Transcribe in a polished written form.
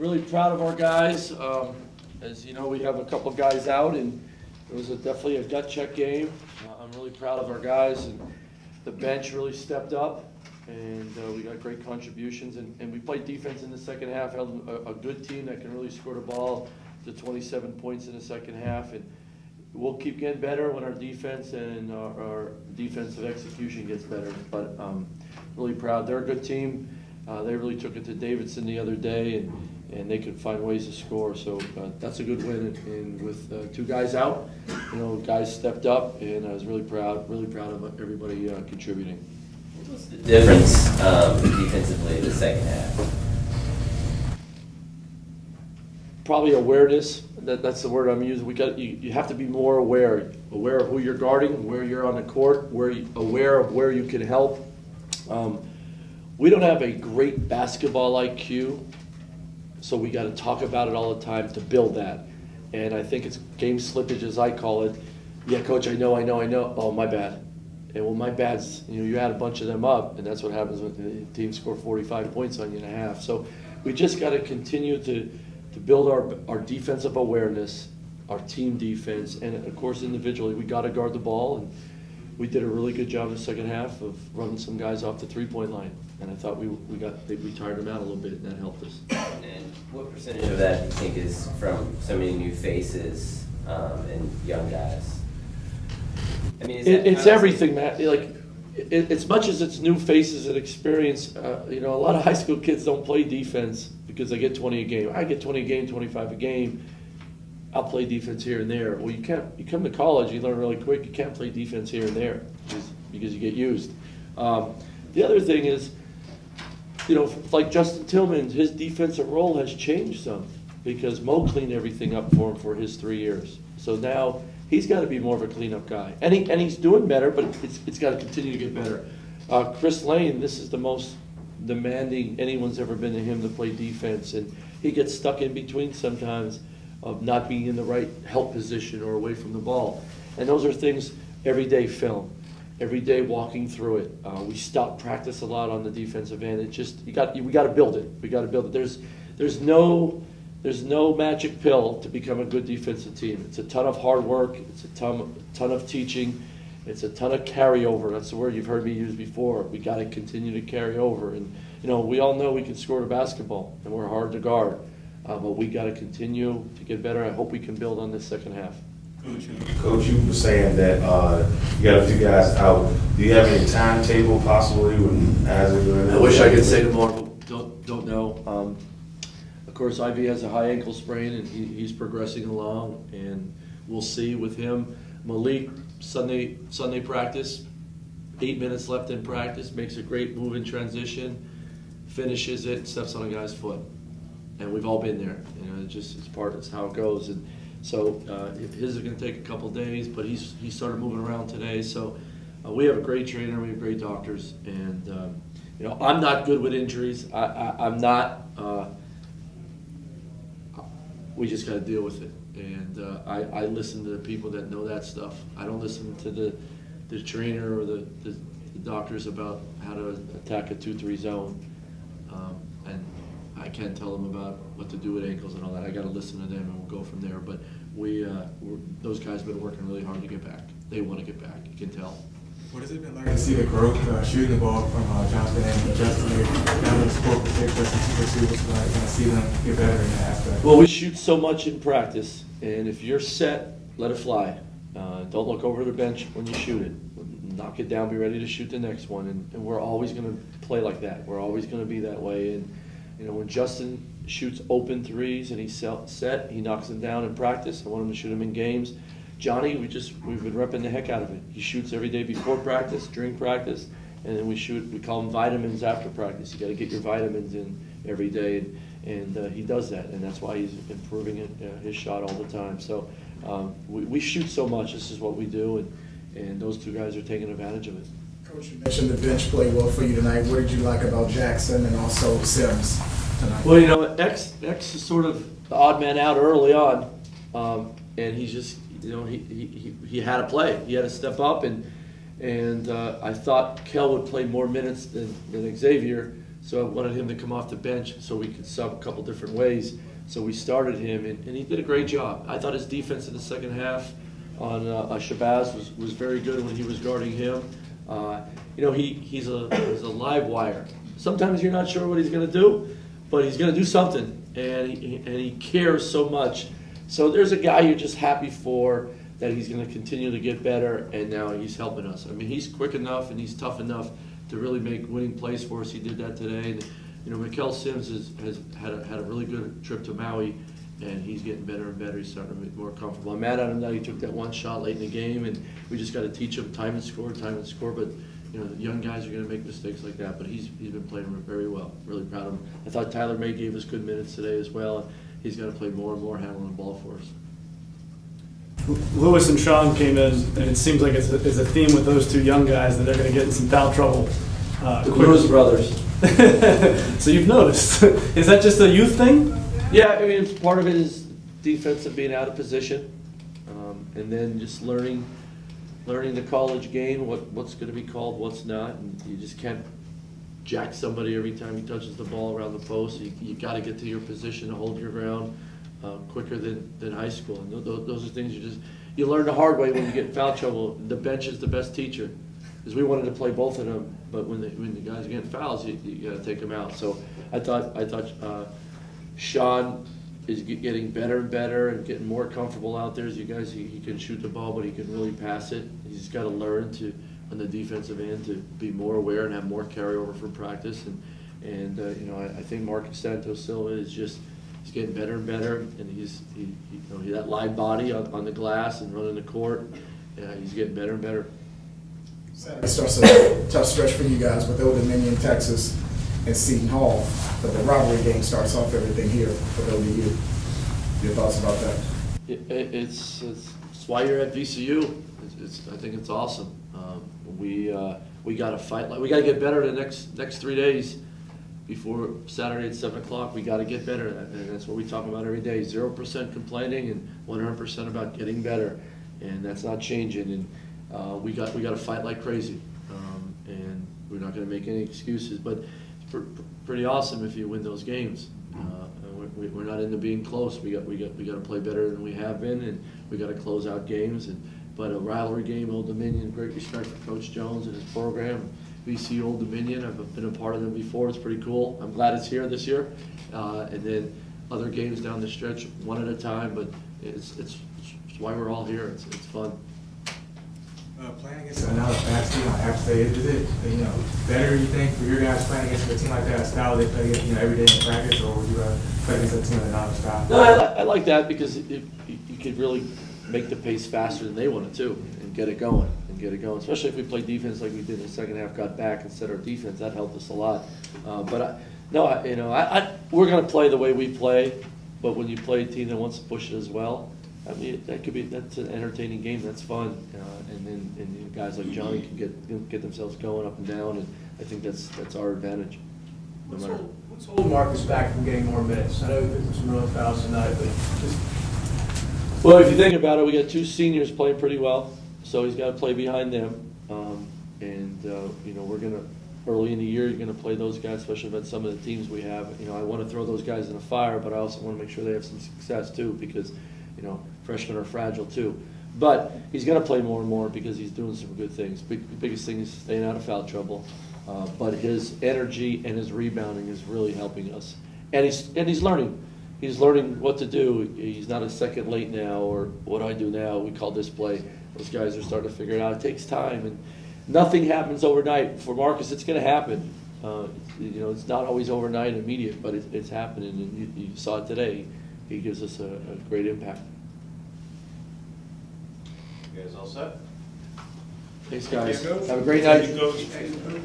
Really proud of our guys. As you know, we have a couple guys out, and it was definitely a gut check game. I'm really proud of our guys, and the bench really stepped up, and we got great contributions. And we played defense in the second half, held a good team that can really score the ball to 27 points in the second half. And we'll keep getting better when our defense and our defensive execution gets better. But really proud. They're a good team. They really took it to Davidson the other day, and they could find ways to score. So that's a good win. And with two guys out, guys stepped up, and I was really proud of everybody contributing. What was the difference defensively in the second half? Probably awareness. That's the word I'm using. You have to be more aware of who you're guarding, where you're on the court, aware of where you can help. We don't have a great basketball IQ, so we got to talk about it all the time to build that. And I think it's game slippage, as I call it. Yeah, coach, I know. Oh, my bad. And well, my bad's, you add a bunch of them up, and that's what happens when the team score 45 points on you in a half. So we just got to continue to build our defensive awareness, our team defense, and of course individually we got to guard the ball. And we did a really good job in the second half of running some guys off the three-point line, and I thought we tired them out a little bit, and that helped us. And what percentage of that do you think is from so many new faces and young guys? I mean, it's everything, Matt. As much as it's new faces and experience, a lot of high school kids don't play defense because they get 20 a game. I get 20 a game, 25 a game. I'll play defense here and there. Well, you can't. You come to college, you learn really quick. You can't play defense here and there because you get used. The other thing is, like Justin Tillman, his defensive role has changed some because Mo cleaned everything up for him for his 3 years. So now he's got to be more of a cleanup guy, and he's doing better, but it's got to continue to get better. Chris Lane, this is the most demanding anyone's ever been to him to play defense, and he gets stuck in between sometimes of not being in the right help position or away from the ball. And those are things every day film, every day walking through it. We stop practice a lot on the defensive end. We got to build it. We got to build it. There's no magic pill to become a good defensive team. It's a ton of hard work. It's a ton of teaching. It's a ton of carryover. That's the word you've heard me use before. We got to continue to carry over. And we all know we can score the basketball, and we're hard to guard. But we got to continue to get better. I hope we can build on this second half. Coach, you were saying that you got a few guys out. Do you have any timetable possibly when Isaac? I wish I could say tomorrow, but don't know. Of course, Ivy has a high ankle sprain, and he's progressing along, and we'll see with him. Malik, Sunday practice, 8 minutes left in practice, makes a great move in transition, finishes it, steps on a guy's foot. And we've all been there. It's how it goes. And so his is going to take a couple days, but he started moving around today. So we have a great trainer, we have great doctors, and I'm not good with injuries. I'm not. We just got to deal with it. And I listen to the people that know that stuff. I don't listen to the trainer or the doctors about how to attack a 2-3 zone. And I can't tell them about what to do with ankles and all that. I got to listen to them, and we'll go from there. But those guys have been working really hard to get back. They want to get back. You can tell. What has it been like to see the growth shooting the ball from Jonathan and Justin down to the sport and see them get better in that aspect? Well, we shoot so much in practice, and if you're set, let it fly. Don't look over the bench when you shoot it. Knock it down. Be ready to shoot the next one, and we're always going to play like that. We're always going to be that way. And when Justin shoots open threes and he's set, he knocks them down in practice. I want him to shoot them in games. Johnny, we've been repping the heck out of it. He shoots every day before practice, during practice, and then we call them vitamins after practice. You got to get your vitamins in every day, and he does that, and that's why he's improving his shot all the time. So we shoot so much. This is what we do, and those two guys are taking advantage of it. Coach, you mentioned the bench played well for you tonight. What did you like about Jackson and also Sims tonight? Well, X is sort of the odd man out early on, and he's just, he had to play. He had to step up, and I thought Kel would play more minutes than Xavier, So I wanted him to come off the bench so we could sub a couple different ways. So we started him, and he did a great job. I thought his defense in the second half on Shabazz was very good when he was guarding him. You know, he's a live wire. Sometimes you're not sure what he's going to do, but he's going to do something, and he cares so much. So there's a guy you're just happy for, that he's going to continue to get better, and now he's helping us. I mean, he's quick enough and he's tough enough to really make winning plays for us. He did that today. And, you know, Mikel Sims has had a really good trip to Maui, and he's getting better and better. He's starting to be more comfortable. I'm mad at him that he took that one shot late in the game, and we just got to teach him time and score. But, you know, the young guys are going to make mistakes like that, but he's been playing very well. Really proud of him. I thought Tyler May gave us good minutes today as well, and he's got to play more and more handling the ball for us. Lewis and Sean came in, and it seems like it's a theme with those two young guys that they're going to get in some foul trouble. The Cruz brothers. So you've noticed. Is that just a youth thing? Yeah, I mean, part of it is defense and being out of position, and then just learning the college game, what's going to be called, what's not, and you just can't jack somebody every time he touches the ball around the post. You got to get to your position to hold your ground quicker than high school. And those are things you learn the hard way when you get in foul trouble. The bench is the best teacher, because we wanted to play both of them, but when the guys are getting fouls, you got to take them out. So I thought Sean is getting better and better and getting more comfortable out there. As you guys, he can shoot the ball, but he can really pass it. He's got to learn to, on the defensive end, to be more aware and have more carryover from practice. And you know, I think Marcus Santos Silva is just, he's getting better and better, and he that live body on the glass and running the court. He's getting better and better. Saturday starts a tough stretch for you guys with Old Dominion, Texas, and Seton Hall, but the rivalry game starts off everything here for ODU. Your thoughts about that? It's why you're at VCU. I think it's awesome. We got to fight. We got to get better the next 3 days before Saturday at 7 o'clock. We got to get better, and that's what we talk about every day. 0% complaining and 100% about getting better, and that's not changing. And we got to fight like crazy, and we're not going to make any excuses. But it's pretty awesome if you win those games. We're not into being close. We got to play better than we have been, and we got to close out games. But a rivalry game, Old Dominion, great respect for Coach Jones and his program. VC Old Dominion, I've been a part of them before. It's pretty cool. I'm glad it's here this year. And then other games down the stretch, one at a time. But it's why we're all here. It's fun. Playing against another fast team, I have to say, is it better, you think, for your guys playing against a team like that, a style they play against, every day in practice, or would you play against a team of another style? No, I like that, because you could really make the pace faster than they wanted to, and get it going, especially if we play defense like we did in the second half, got back and set our defense. That helped us a lot. We're going to play the way we play, but when you play a team that wants to push it as well, I mean, that's an entertaining game. That's fun, and then guys like Johnny can get themselves going up and down, and I think that's our advantage. What's holding Marcus back from getting more minutes? I know there were some real fouls tonight, but just. Well, if you think about it, we got two seniors playing pretty well, so he's got to play behind them, we're gonna early in the year you're gonna play those guys, especially about some of the teams we have. I want to throw those guys in the fire, but I also want to make sure they have some success too, because freshmen are fragile too. But he's going to play more and more because he's doing some good things. Biggest thing is staying out of foul trouble. But his energy and his rebounding is really helping us. And he's learning. He's learning what to do. He's not a second late now, or what do I do now? We call this play. Those guys are starting to figure it out. It takes time, and nothing happens overnight. For Marcus, it's going to happen. It's not always overnight and immediate, but it's happening, and you saw it today. He gives us a great impact. You guys all set? Thanks, guys. Thank you, Coach. Have a great night. Thank you, Coach.